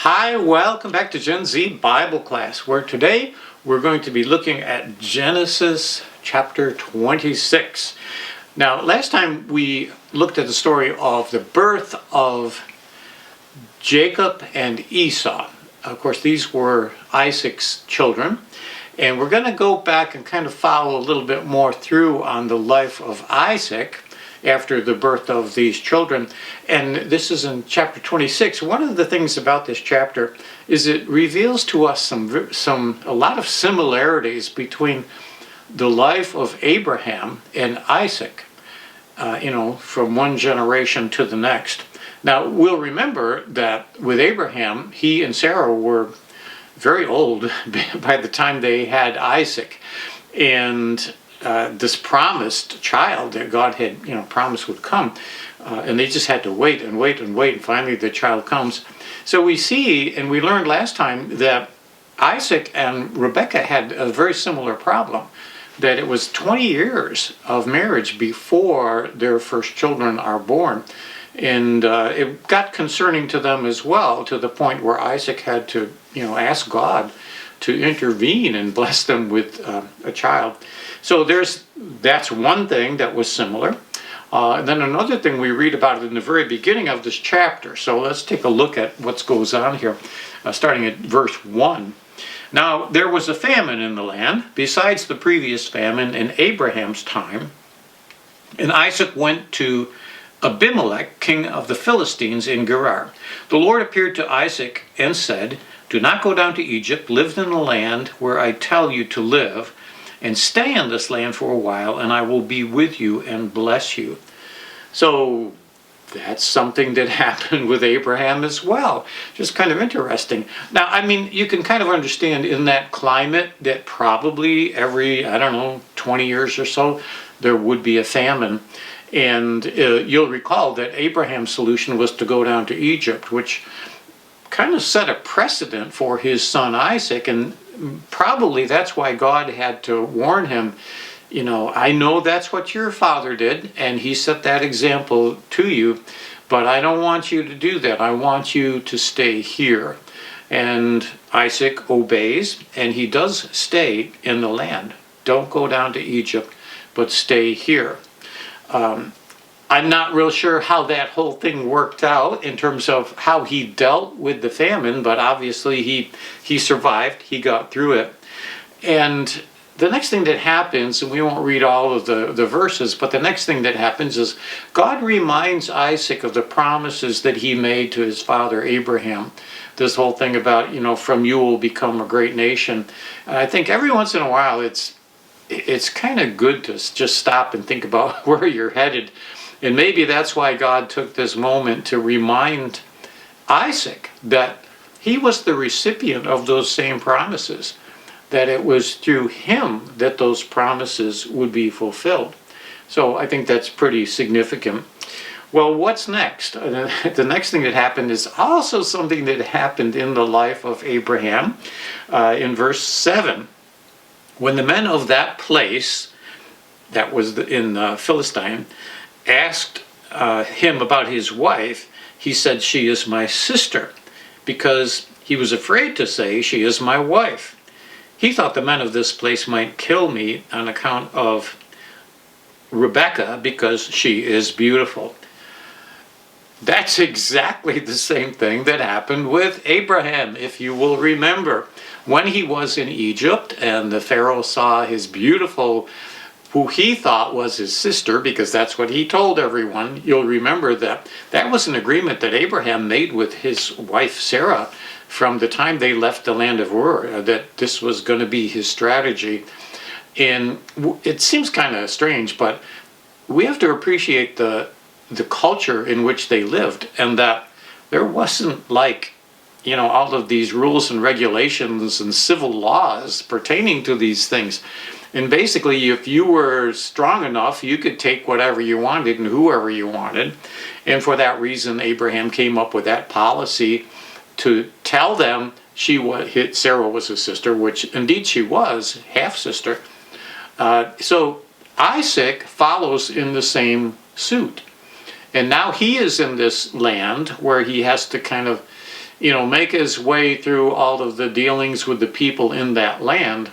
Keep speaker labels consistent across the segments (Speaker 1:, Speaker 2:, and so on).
Speaker 1: Hi, welcome back to Gen Z Bible class, where today we're going to be looking at Genesis chapter 26. Now, last time we looked at the story of the birth of Jacob and Esau. Of course, these were Isaac's children, and we're going to go back and kind of follow a little bit more through on the life of Isaac after the birth of these children. And this is in chapter 26. One of the things about this chapter is it reveals to us a lot of similarities between the life of Abraham and Isaac, from one generation to the next. Now, we'll remember that with Abraham, he and Sarah were very old by the time they had Isaac. And this promised child that God had, promised would come, and they just had to wait and wait and wait, and finally the child comes. So we see, and we learned last time, that Isaac and Rebekah had a very similar problem, that it was 20 years of marriage before their first children are born. And it got concerning to them as well, to the point where Isaac had to, ask God to intervene and bless them with a child. So that's one thing that was similar. And then another thing we read about in the very beginning of this chapter. So let's take a look at what goes on here, starting at verse 1. Now, there was a famine in the land, besides the previous famine in Abraham's time. And Isaac went to Abimelech, king of the Philistines, in Gerar. The Lord appeared to Isaac and said, "Do not go down to Egypt, live in the land where I tell you to live, and stay in this land for a while, and I will be with you and bless you." So that's something that happened with Abraham as well. Just kind of interesting. Now, you can kind of understand in that climate that probably every, 20 years or so, there would be a famine. And you'll recall that Abraham's solution was to go down to Egypt, which kind of set a precedent for his son Isaac, and probably that's why God had to warn him, I know that's what your father did, and he set that example to you, but I don't want you to do that. I want you to stay here. And Isaac obeys, and he does stay in the land. Don't go down to Egypt, but stay here. I'm not real sure how that whole thing worked out in terms of how he dealt with the famine, but obviously he survived, he got through it. And the next thing that happens, and we won't read all of the verses, but the next thing that happens is God reminds Isaac of the promises that he made to his father Abraham. This whole thing about, from you will become a great nation. And I think every once in a while it's kind of good to just stop and think about where you're headed. And maybe that's why God took this moment to remind Isaac that he was the recipient of those same promises, that it was through him that those promises would be fulfilled. So I think that's pretty significant. Well, what's next? The next thing that happened is also something that happened in the life of Abraham. In verse 7, when the men of that place, that was in Philistine, asked him about his wife, he said, "She is my sister," because he was afraid to say, "She is my wife." He thought the men of this place might kill me on account of Rebekah, because she is beautiful. That's exactly the same thing that happened with Abraham, if you will remember. When he was in Egypt and the Pharaoh saw his beautiful, who he thought was his sister, because that's what he told everyone, you'll remember that was an agreement that Abraham made with his wife Sarah from the time they left the land of Ur, that this was going to be his strategy. And it seems kind of strange, but we have to appreciate the culture in which they lived, and that there wasn't all of these rules and regulations and civil laws pertaining to these things. And basically, if you were strong enough, you could take whatever you wanted and whoever you wanted. And for that reason, Abraham came up with that policy to tell them Sarah was his sister, which indeed she was, half-sister. So Isaac follows in the same suit. And now he is in this land where he has to kind of make his way through all of the dealings with the people in that land.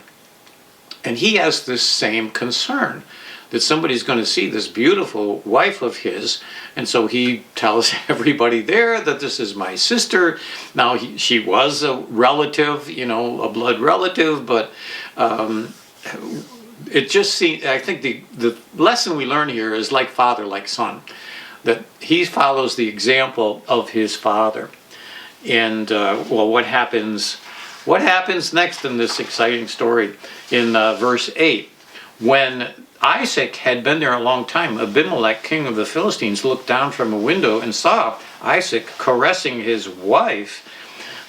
Speaker 1: And he has this same concern that somebody's going to see this beautiful wife of his. And so he tells everybody there that this is my sister. Now, she was a relative, a blood relative, but it just seems, I think the lesson we learn here is like father, like son, that he follows the example of his father. And, what happens next in this exciting story in verse 8? When Isaac had been there a long time, Abimelech, king of the Philistines, looked down from a window and saw Isaac caressing his wife,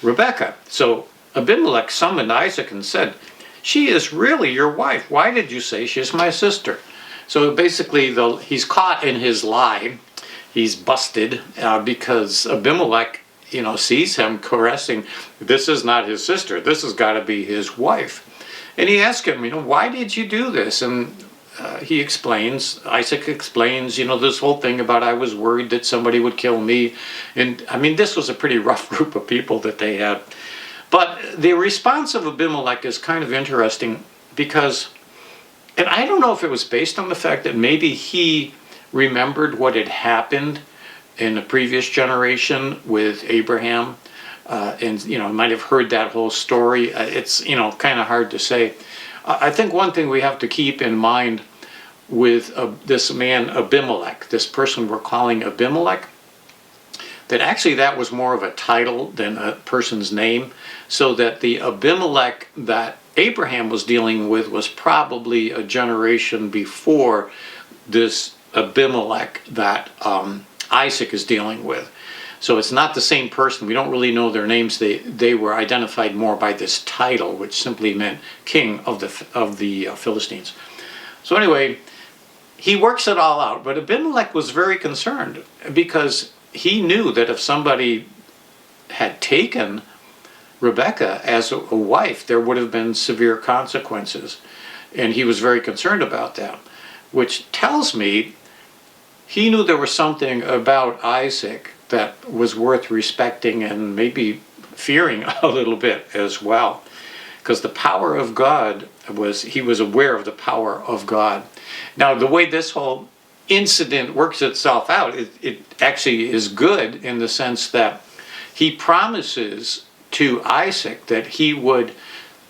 Speaker 1: Rebekah. So Abimelech summoned Isaac and said, "She is really your wife. Why did you say she's my sister?" So basically, he's caught in his lie. He's busted because Abimelech, sees him caressing. This is not his sister. This has got to be his wife. And he asked him, "Why did you do this?" And Isaac explains, this whole thing about I was worried that somebody would kill me. And this was a pretty rough group of people that they had. But the response of Abimelech is kind of interesting because, and I don't know if it was based on the fact that maybe he remembered what had happened in the previous generation with Abraham, and might have heard that whole story. It's kind of hard to say. I think one thing we have to keep in mind with this man Abimelech, this person we're calling Abimelech, that actually that was more of a title than a person's name, so that the Abimelech that Abraham was dealing with was probably a generation before this Abimelech that Isaac is dealing with. So it's not the same person. We don't really know their names. They were identified more by this title, which simply meant king of the Philistines. So anyway, he works it all out. But Abimelech was very concerned because he knew that if somebody had taken Rebekah as a wife, there would have been severe consequences. And he was very concerned about that, which tells me he knew there was something about Isaac that was worth respecting and maybe fearing a little bit as well. Because the power of God he was aware of the power of God. Now, the way this whole incident works itself out, it actually is good in the sense that he promises to Isaac that he would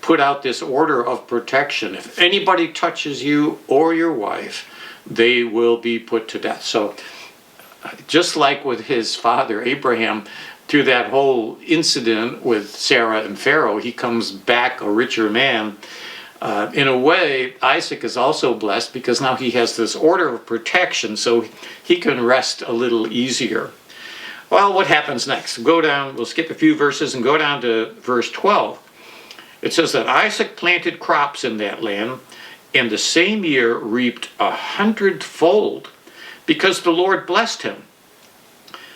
Speaker 1: put out this order of protection. If anybody touches you or your wife, they will be put to death. So just like with his father Abraham, through that whole incident with Sarah and Pharaoh, he comes back a richer man. In a way, Isaac is also blessed because now he has this order of protection, so he can rest a little easier. Well, what happens next? We'll skip a few verses and go down to verse 12. It says that Isaac planted crops in that land, and the same year reaped 100-fold, because the Lord blessed him.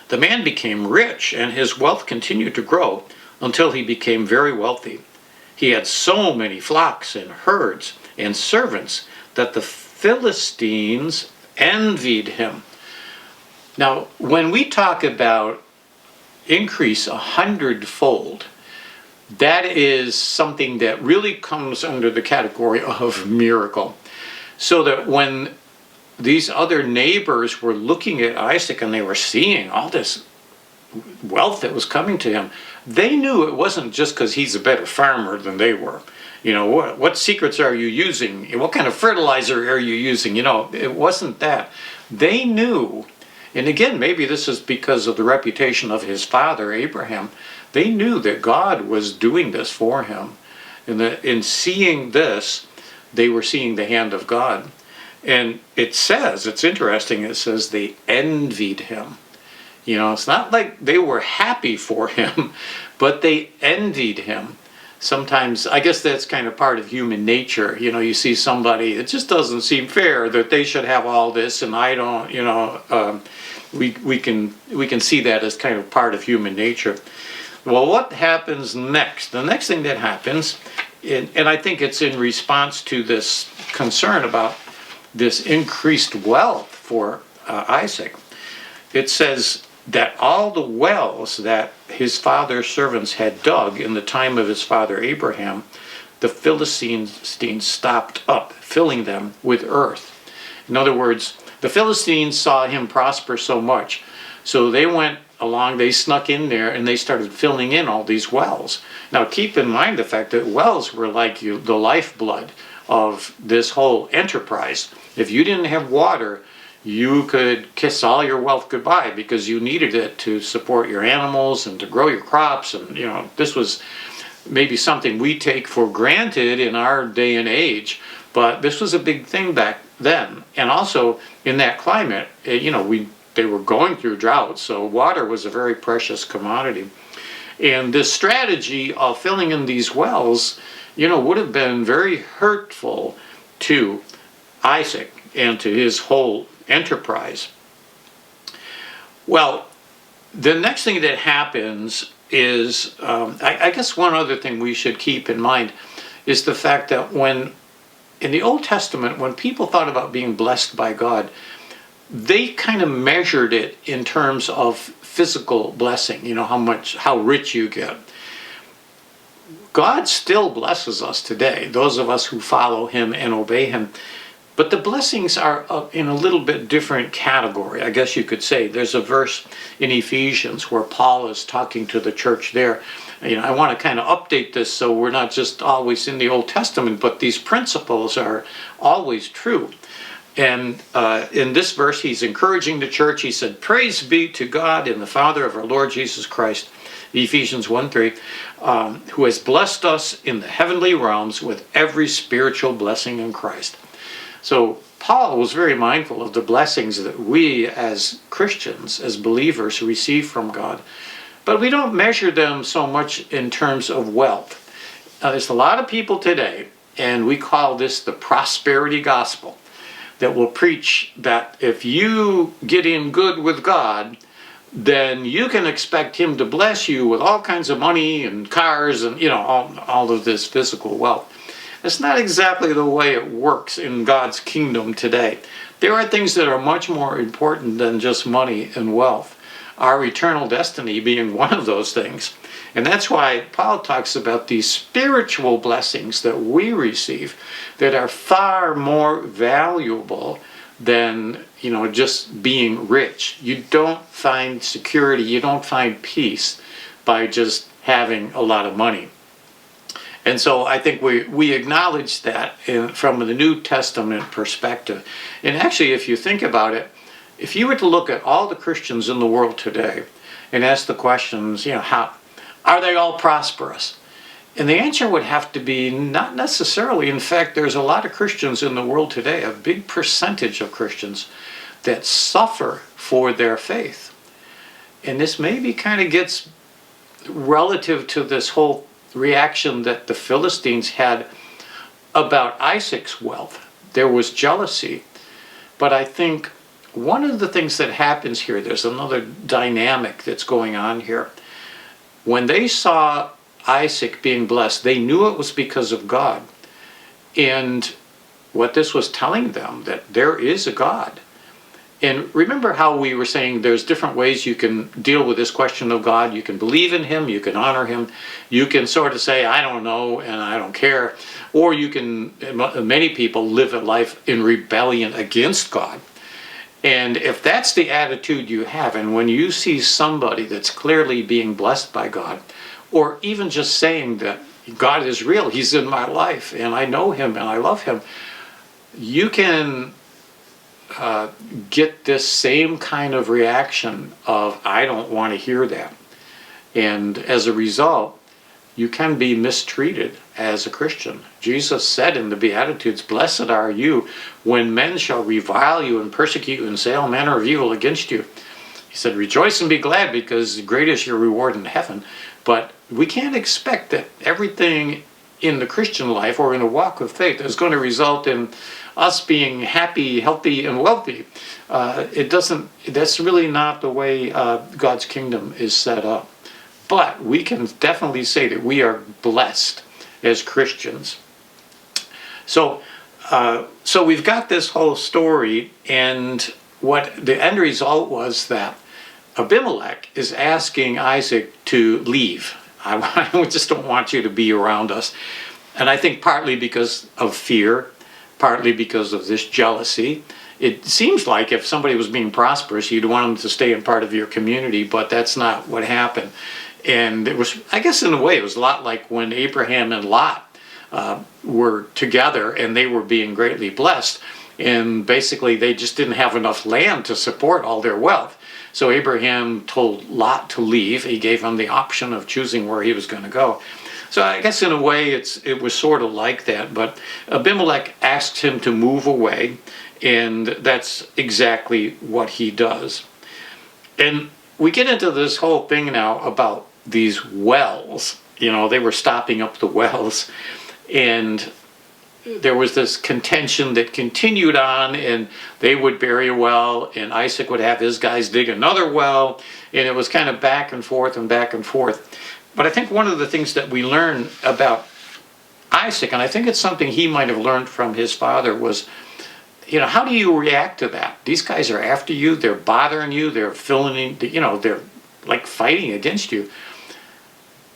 Speaker 1: The man became rich, and his wealth continued to grow until he became very wealthy. He had so many flocks and herds and servants that the Philistines envied him. Now, when we talk about increase 100-fold, that is something that really comes under the category of miracle. So that when these other neighbors were looking at Isaac and they were seeing all this wealth that was coming to him, they knew it wasn't just because he's a better farmer than they were. What secrets are you using? What kind of fertilizer are you using? It wasn't that. They knew, and again, maybe this is because of the reputation of his father, Abraham, they knew that God was doing this for him. And that in seeing this, they were seeing the hand of God. And it's interesting, it says they envied him. It's not like they were happy for him, but they envied him. Sometimes, I guess that's kind of part of human nature. You see somebody, it just doesn't seem fair that they should have all this and I don't, we can see that as kind of part of human nature. Well, what happens next? The next thing that happens, and I think it's in response to this concern about this increased wealth for Isaac. It says that all the wells that his father's servants had dug in the time of his father Abraham, the Philistines stopped up, filling them with earth. In other words, the Philistines saw him prosper so much, so they went along, they snuck in there, and they started filling in all these wells. Now keep in mind the fact that wells were like the lifeblood of this whole enterprise. If you didn't have water, you could kiss all your wealth goodbye, because you needed it to support your animals and to grow your crops. And this was maybe something we take for granted in our day and age, but this was a big thing back then. And also in that climate, they were going through drought, so water was a very precious commodity. And this strategy of filling in these wells, would have been very hurtful to Isaac and to his whole enterprise. Well, the next thing that happens is, I guess one other thing we should keep in mind is the fact that in the Old Testament, when people thought about being blessed by God, they kind of measured it in terms of physical blessing, how rich you get. God still blesses us today, those of us who follow him and obey him. But the blessings are in a little bit different category, I guess you could say. There's a verse in Ephesians where Paul is talking to the church there. I want to kind of update this so we're not just always in the Old Testament, but these principles are always true. And in this verse, he's encouraging the church. He said, "Praise be to God and the Father of our Lord Jesus Christ," Ephesians 1:3, "who has blessed us in the heavenly realms with every spiritual blessing in Christ." So Paul was very mindful of the blessings that we as Christians, as believers, receive from God. But we don't measure them so much in terms of wealth. Now, there's a lot of people today, and we call this the prosperity gospel, that will preach that if you get in good with God, then you can expect him to bless you with all kinds of money and cars and, all of this physical wealth. It's not exactly the way it works in God's kingdom today. There are things that are much more important than just money and wealth, our eternal destiny being one of those things. And that's why Paul talks about these spiritual blessings that we receive that are far more valuable than, just being rich. You don't find security, you don't find peace by just having a lot of money. And so I think we acknowledge that from the New Testament perspective. And actually, if you think about it, if you were to look at all the Christians in the world today and ask the questions, how are they all prosperous? And the answer would have to be not necessarily. In fact, there's a lot of Christians in the world today, a big percentage of Christians, that suffer for their faith. And this maybe kind of gets relative to this whole reaction that the Philistines had about Isaac's wealth. There was jealousy. But I think one of the things that happens here, there's another dynamic that's going on here. When they saw Isaac being blessed, they knew it was because of God. And what this was telling them, that there is a God. And remember how we were saying there's different ways you can deal with this question of God. You can believe in him, you can honor him, you can sort of say, I don't know and I don't care. Or you can, many people live a life in rebellion against God. And if that's the attitude you have, and when you see somebody that's clearly being blessed by God, or even just saying that God is real, he's in my life, and I know him and I love him, you can get this same kind of reaction of, I don't want to hear that. And as a result, you can be mistreated as a Christian. Jesus said in the Beatitudes, "Blessed are you when men shall revile you and persecute you and say all manner of evil against you." He said, "Rejoice and be glad, because great is your reward in heaven." But we can't expect that everything in the Christian life or in a walk of faith is going to result in us being happy, healthy, and wealthy. That's really not the way God's kingdom is set up. But we can definitely say that we are blessed as Christians. So we've got this whole story, and what the end result was that Abimelech is asking Isaac to leave. I just don't want you to be around us. And I think partly because of fear, partly because of this jealousy. It seems like if somebody was being prosperous, you'd want them to stay in part of your community, but that's not what happened. And it was, I guess in a way, it was a lot like when Abraham and Lot were together and they were being greatly blessed. And basically they just didn't have enough land to support all their wealth. So Abraham told Lot to leave. He gave him the option of choosing where he was going to go. So I guess in a way it was sort of like that. But Abimelech asked him to move away, and that's exactly what he does. And we get into this whole thing now about these wells. You know, they were stopping up the wells, and there was this contention that continued on, and they would bury a well, and Isaac would have his guys dig another well, and it was kind of back and forth and back and forth. But I think one of the things that we learn about Isaac, and I think it's something he might have learned from his father, was, you know, how do you react to that? These guys are after you, they're bothering you, they're filling, you know, they're like fighting against you.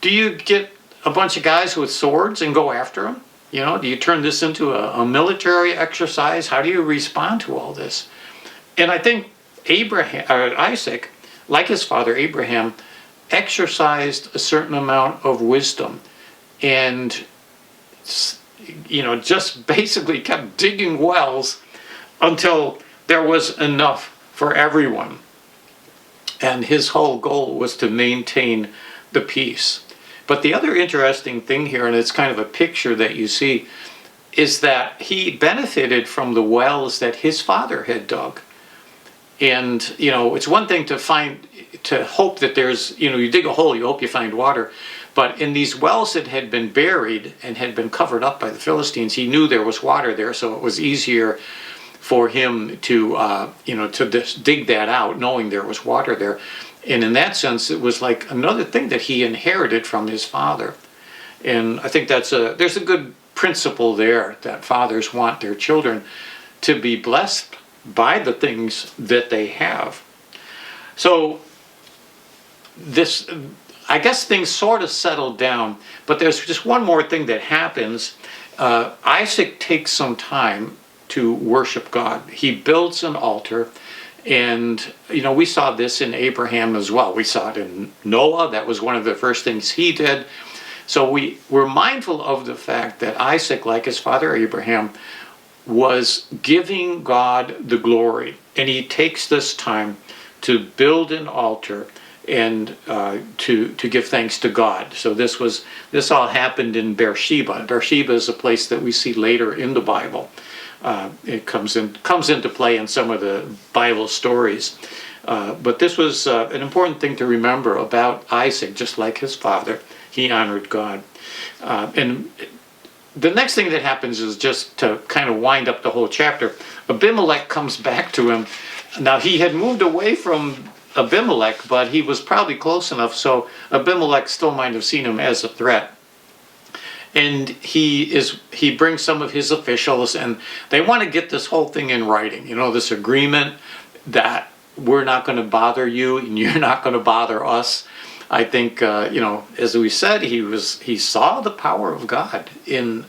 Speaker 1: Do you get a bunch of guys with swords and go after them? You know, do you turn this into a military exercise? How do you respond to all this? And I think Isaac, like his father Abraham, exercised a certain amount of wisdom, and, you know, just basically kept digging wells until there was enough for everyone. And his whole goal was to maintain the peace. But the other interesting thing here, and it's kind of a picture that you see, is that he benefited from the wells that his father had dug. And, you know, it's one thing to hope that there's, you know, you dig a hole, you hope you find water. But in these wells that had been buried and had been covered up by the Philistines, he knew there was water there, so it was easier for him to, you know, to just dig that out, knowing there was water there. And in that sense, it was like another thing that he inherited from his father. And I think there's a good principle there, that fathers want their children to be blessed by the things that they have. So this, I guess things sort of settled down, but there's just one more thing that happens. Isaac takes some time to worship God. He builds an altar. And, you know, we saw this in Abraham as well. We saw it in Noah. That was one of the first things he did. So we're mindful of the fact that Isaac, like his father Abraham, was giving God the glory. And he takes this time to build an altar and to give thanks to God. So this all happened in Beersheba. Beersheba is a place that we see later in the Bible. It comes into play in some of the Bible stories. But this was an important thing to remember about Isaac. Just like his father, he honored God. And the next thing that happens is, just to kind of wind up the whole chapter, Abimelech comes back to him. Now, he had moved away from Abimelech, but he was probably close enough, so Abimelech still might have seen him as a threat. And he brings some of his officials, and they want to get this whole thing in writing. You know, this agreement that we're not going to bother you and you're not going to bother us. I think, you know, as we said, he saw the power of God in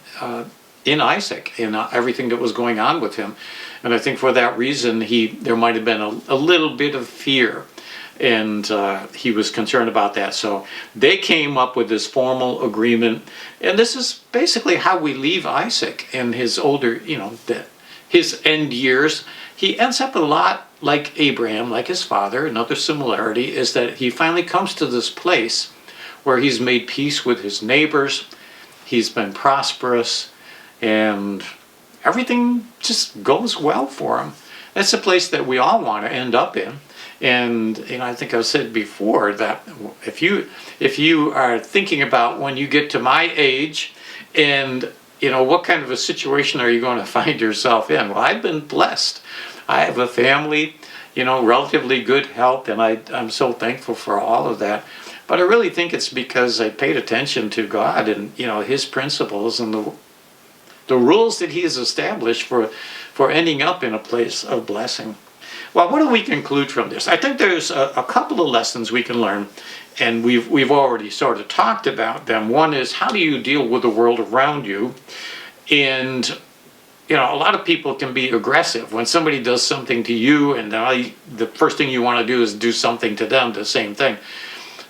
Speaker 1: Isaac, in everything that was going on with him. And I think for that reason, there might have been a little bit of fear. And he was concerned about that. So they came up with this formal agreement. And this is basically how we leave Isaac in his older, you know, his end years. He ends up a lot like Abraham, like his father. Another similarity is that he finally comes to this place where he's made peace with his neighbors. He's been prosperous, and everything just goes well for him. That's a place that we all want to end up in. And, you know, I think I've said before that if you are thinking about when you get to my age, and, you know, what kind of a situation are you going to find yourself in? Well, I've been blessed. I have a family, you know, relatively good health, and I'm so thankful for all of that. But I really think it's because I paid attention to God and, you know, his principles and the rules that he has established for ending up in a place of blessing. Well, what do we conclude from this? I think there's a couple of lessons we can learn, and we've already sort of talked about them. One is, how do you deal with the world around you? And you know, a lot of people can be aggressive. When somebody does something to you, and the first thing you want to do is do something to them, the same thing.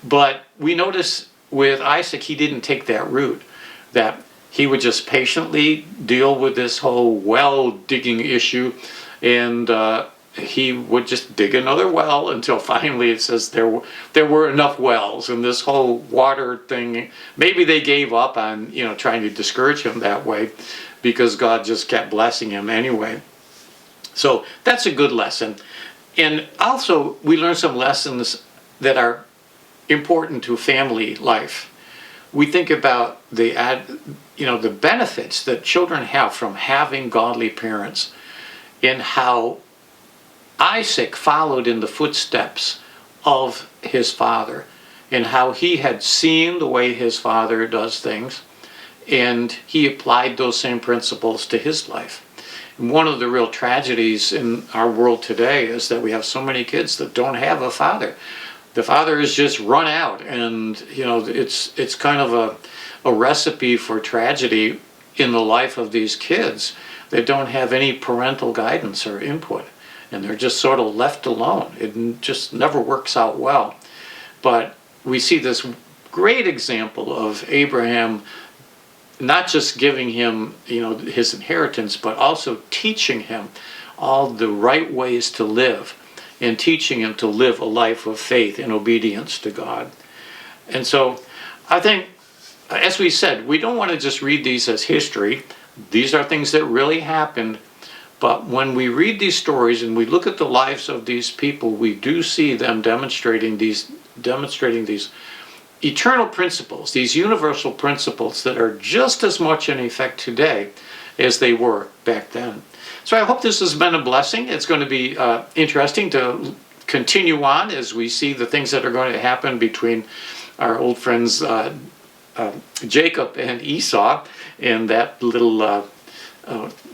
Speaker 1: But we notice with Isaac, he didn't take that route, that he would just patiently deal with this whole well digging issue, and he would just dig another well until finally it says there were enough wells. And this whole water thing, maybe they gave up on, you know, trying to discourage him that way, because God just kept blessing him anyway. So that's a good lesson. And also we learn some lessons that are important to family life. We think about the benefits that children have from having godly parents, and how Isaac followed in the footsteps of his father, and how he had seen the way his father does things, and he applied those same principles to his life. And one of the real tragedies in our world today is that we have so many kids that don't have a father. The father is just run out, and you know, it's kind of a recipe for tragedy in the life of these kids. They don't have any parental guidance or input, and they're just sort of left alone. It just never works out well. But we see this great example of Abraham not just giving him, you know, his inheritance, but also teaching him all the right ways to live, and teaching him to live a life of faith and obedience to God. And so I think, as we said, we don't want to just read these as history. These are things that really happened. But when we read these stories and we look at the lives of these people, we do see them demonstrating these eternal principles, these universal principles that are just as much in effect today as they were back then. So I hope this has been a blessing. It's going to be interesting to continue on as we see the things that are going to happen between our old friends Jacob and Esau, and that little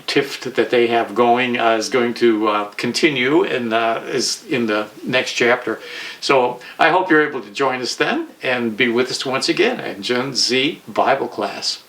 Speaker 1: tiff that they have going is going to continue and is in the next chapter. So I hope you're able to join us then and be with us once again in Genz Bible class.